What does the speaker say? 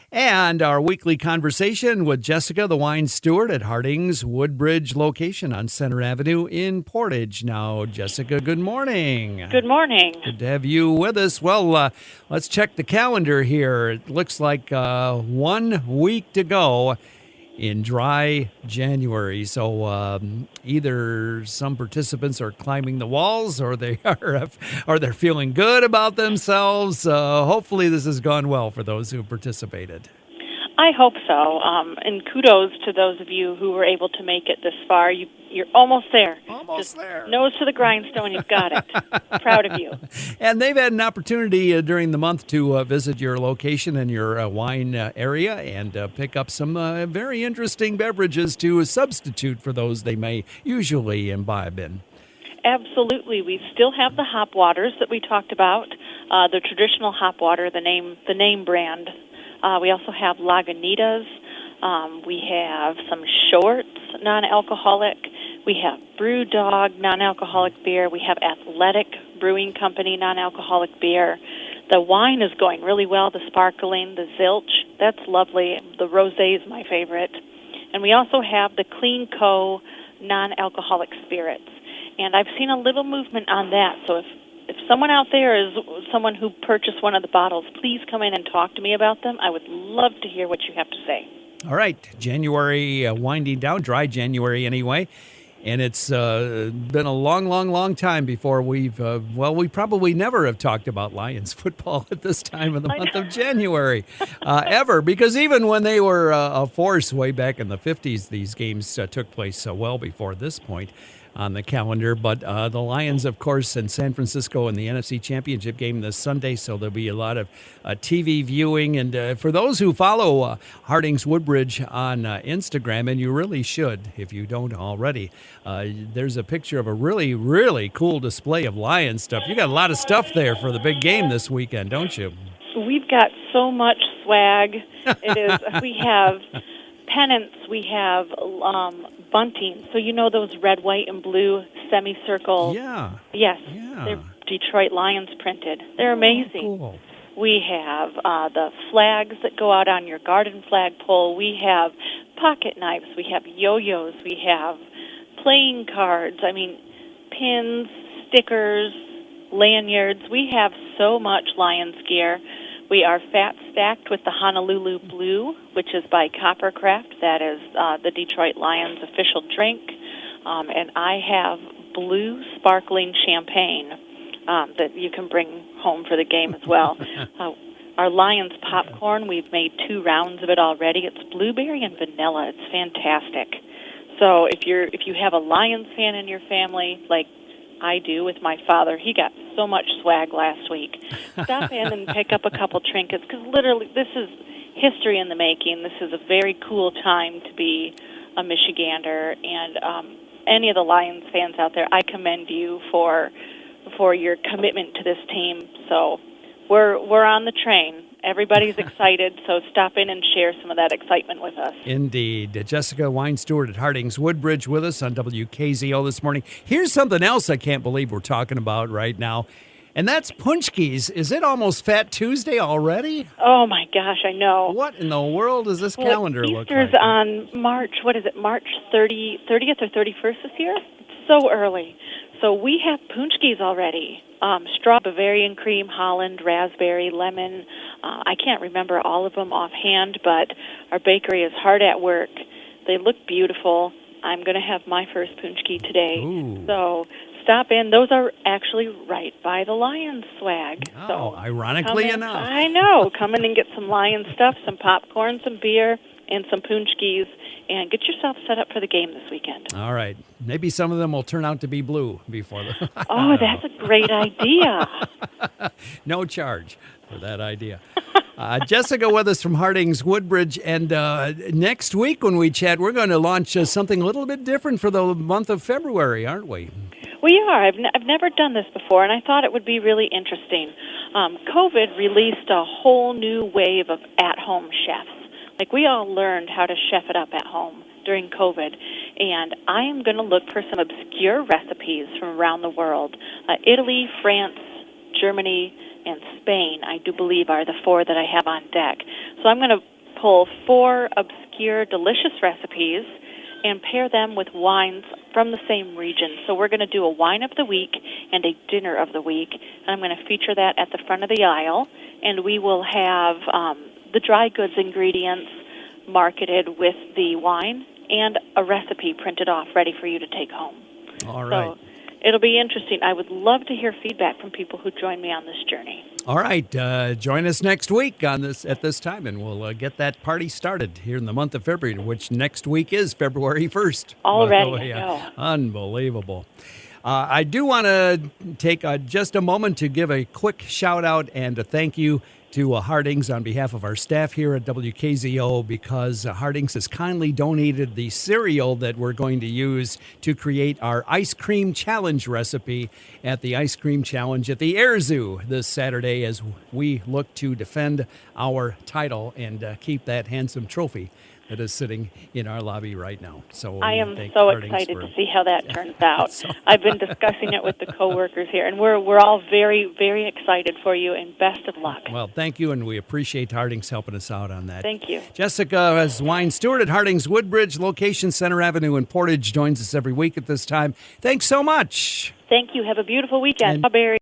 And our weekly conversation with Jessica, the wine steward at Harding's Woodbridge location on Center Avenue in Portage. Now, Jessica, good morning. Good morning. Good to have you with us. Well, let's check the calendar here. It looks like 1 week to go in dry January. So either some participants are climbing the walls or they are they're feeling good about themselves. Hopefully this has gone well for those who participated. I hope so. And kudos to those of you who were able to make it this far. You're almost there. Almost there. Nose to the grindstone, you've got it. Proud of you. And they've had an opportunity during the month to visit your location and your wine area and pick up some very interesting beverages to substitute for those they may usually imbibe in. Absolutely. We still have the hop waters that we talked about, the traditional hop water, the name brand. We also have Lagunitas. We have some Shorts, non-alcoholic. We have Brewdog, non-alcoholic beer. We have Athletic Brewing Company, non-alcoholic beer. The wine is going really well, the sparkling, the Zilch. That's lovely. The rosé is my favorite. And we also have the Clean Co. non-alcoholic spirits. And I've seen a little movement on that, so if someone out there is someone who purchased one of the bottles, please come in and talk to me about them. I would love to hear what you have to say. All right. January winding down, dry January anyway. And it's been a long time before we probably never have talked about Lions football at this time of the month of January, ever. Because even when they were a force way back in the 50s, these games took place well before this point on the calendar. But the Lions, of course, in San Francisco in the NFC Championship game this Sunday, so there'll be a lot of TV viewing. And for those who follow Harding's Woodbridge on Instagram, and you really should if you don't already, there's a picture of a really, really cool display of Lion stuff. You got a lot of stuff there for the big game this weekend, don't you? We've got so much swag. It is. We have pennants. We have bunting. So you know those red, white, and blue semicircle. Yeah. Yes. Yeah. They're Detroit Lions printed. They're amazing. Oh, cool. We have the flags that go out on your garden flagpole. We have pocket knives. We have yo-yos. We have playing cards. I mean, pins, stickers, lanyards. We have so much Lions gear. We are fat stacked with the Honolulu Blue, which is by Coppercraft. That is the Detroit Lions official drink. And I have blue sparkling champagne that you can bring home for the game as well. Our Lions popcorn, we've made 2 rounds of it already. It's blueberry and vanilla. It's fantastic. So if you have a Lions fan in your family, like I do with my father, he got so much swag last week. Stop in and pick up a couple trinkets, because literally this is history in the making. This is a very cool time to be a Michigander, and any of the Lions fans out there, I commend you for your commitment to this team. So we're on the train. Everybody's excited, so stop in and share some of that excitement with us. Indeed. Jessica, wine steward at Harding's Woodbridge, with us on WKZO this morning. Here's something else I can't believe we're talking about right now, and that's Paczki's. Is it almost Fat Tuesday already? Oh, my gosh, I know. What in the world does this calendar look like? Easter's on March 30th or 31st this year? It's so early. So we have Paczki's already. Straw, Bavarian cream, Holland, raspberry, lemon. I can't remember all of them offhand, but our bakery is hard at work. They look beautiful. I'm going to have my first Paczki today. Ooh. So stop in. Those are actually right by the Lions swag. Oh, so ironically enough. I know. Come in and get some Lions stuff, some popcorn, some beer, and some Paczki's, and get yourself set up for the game this weekend. All right. Maybe some of them will turn out to be blue before the... Oh, that's a great idea. No charge for that idea. Jessica with us from Harding's Woodbridge, and next week when we chat, we're going to launch something a little bit different for the month of February, aren't we? We are. I've never done this before, and I thought it would be really interesting. COVID released a whole new wave of at-home chefs. Like, we all learned how to chef it up at home during COVID, and I am going to look for some obscure recipes from around the world. Italy, France, Germany, and Spain, I do believe, are the 4 that I have on deck. So I'm going to pull 4 obscure, delicious recipes and pair them with wines from the same region. So we're going to do a wine of the week and a dinner of the week, and I'm going to feature that at the front of the aisle, and we will have the dry goods ingredients marketed with the wine and a recipe printed off ready for you to take home. All right. So it'll be interesting. I would love to hear feedback from people who join me on this journey. All right, join us next week on this at this time, and we'll get that party started here in the month of February, which next week is February 1st. Already, Unbelievable. I do want to take just a moment to give a quick shout-out and a thank you to Harding's on behalf of our staff here at WKZO, because Harding's has kindly donated the cereal that we're going to use to create our ice cream challenge recipe at the ice cream challenge at the Air Zoo this Saturday, as we look to defend our title and keep that handsome trophy that is sitting in our lobby right now. So I am so excited to see how that turns out. I've been discussing it with the coworkers here, and we're all very, very excited for you, and best of luck. Well, thank you, and we appreciate Harding's helping us out on that. Thank you. Jessica is wine steward at Harding's Woodbridge, location Center Avenue in Portage, joins us every week at this time. Thanks so much. Thank you. Have a beautiful weekend. Strawberry.